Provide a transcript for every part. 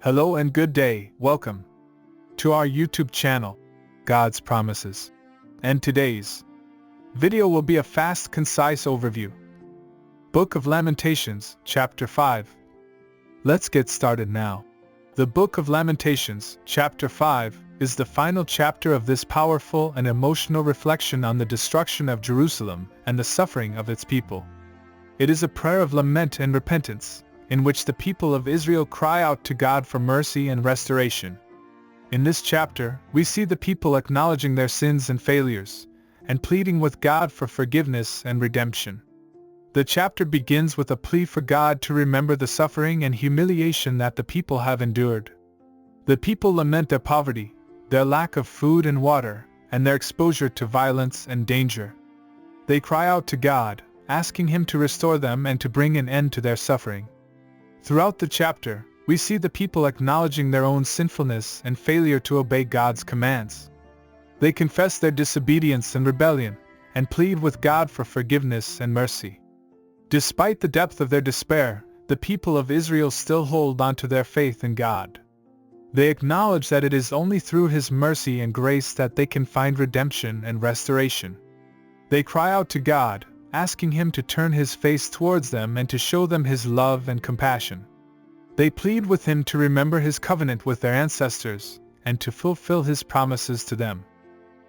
Hello and good day, welcome to our YouTube channel, God's Promises. And today's video will be a fast, concise overview. Book of Lamentations, chapter 5. Let's get started now. The Book of Lamentations, chapter 5, is the final chapter of this powerful and emotional reflection on the destruction of Jerusalem and the suffering of its people. It is a prayer of lament and repentance, in which the people of Israel cry out to God for mercy and restoration. In this chapter, we see the people acknowledging their sins and failures, and pleading with God for forgiveness and redemption. The chapter begins with a plea for God to remember the suffering and humiliation that the people have endured. The people lament their poverty, their lack of food and water, and their exposure to violence and danger. They cry out to God, asking Him to restore them and to bring an end to their suffering. Throughout the chapter, we see the people acknowledging their own sinfulness and failure to obey God's commands. They confess their disobedience and rebellion, and plead with God for forgiveness and mercy. Despite the depth of their despair, the people of Israel still hold on to their faith in God. They acknowledge that it is only through His mercy and grace that they can find redemption and restoration. They cry out to God, asking Him to turn His face towards them and to show them His love and compassion. They plead with Him to remember His covenant with their ancestors, and to fulfill His promises to them.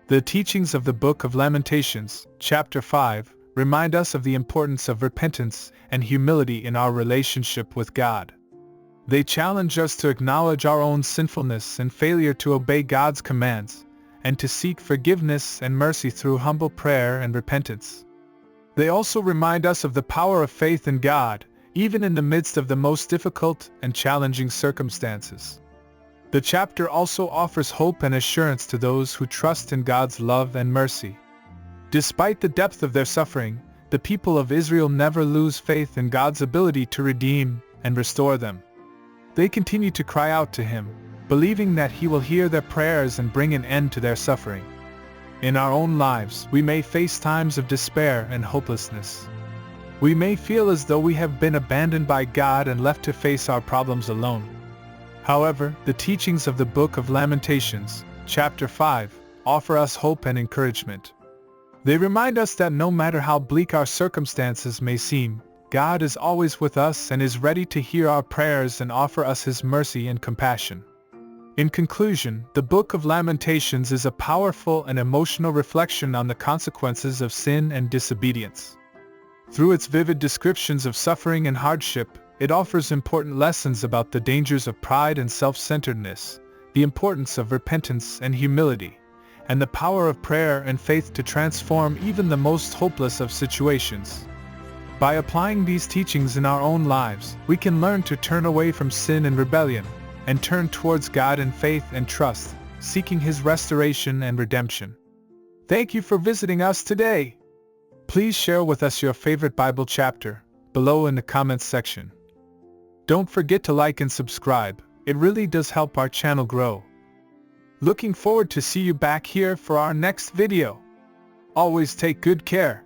The teachings of the Book of Lamentations, chapter 5, remind us of the importance of repentance and humility in our relationship with God. They challenge us to acknowledge our own sinfulness and failure to obey God's commands, and to seek forgiveness and mercy through humble prayer and repentance. They also remind us of the power of faith in God, even in the midst of the most difficult and challenging circumstances. The chapter also offers hope and assurance to those who trust in God's love and mercy. Despite the depth of their suffering, the people of Israel never lose faith in God's ability to redeem and restore them. They continue to cry out to Him, believing that He will hear their prayers and bring an end to their suffering. In our own lives, we may face times of despair and hopelessness. We may feel as though we have been abandoned by God and left to face our problems alone. However, the teachings of the Book of Lamentations, chapter 5, offer us hope and encouragement. They remind us that no matter how bleak our circumstances may seem, God is always with us and is ready to hear our prayers and offer us His mercy and compassion. In conclusion, the Book of Lamentations is a powerful and emotional reflection on the consequences of sin and disobedience. Through its vivid descriptions of suffering and hardship, it offers important lessons about the dangers of pride and self-centeredness, the importance of repentance and humility, and the power of prayer and faith to transform even the most hopeless of situations. By applying these teachings in our own lives, we can learn to turn away from sin and rebellion, and turn towards God in faith and trust, seeking His restoration and redemption. Thank you for visiting us today. Please share with us your favorite Bible chapter below in the comments section. Don't forget to like and subscribe, it really does help our channel grow. Looking forward to see you back here for our next video. Always take good care.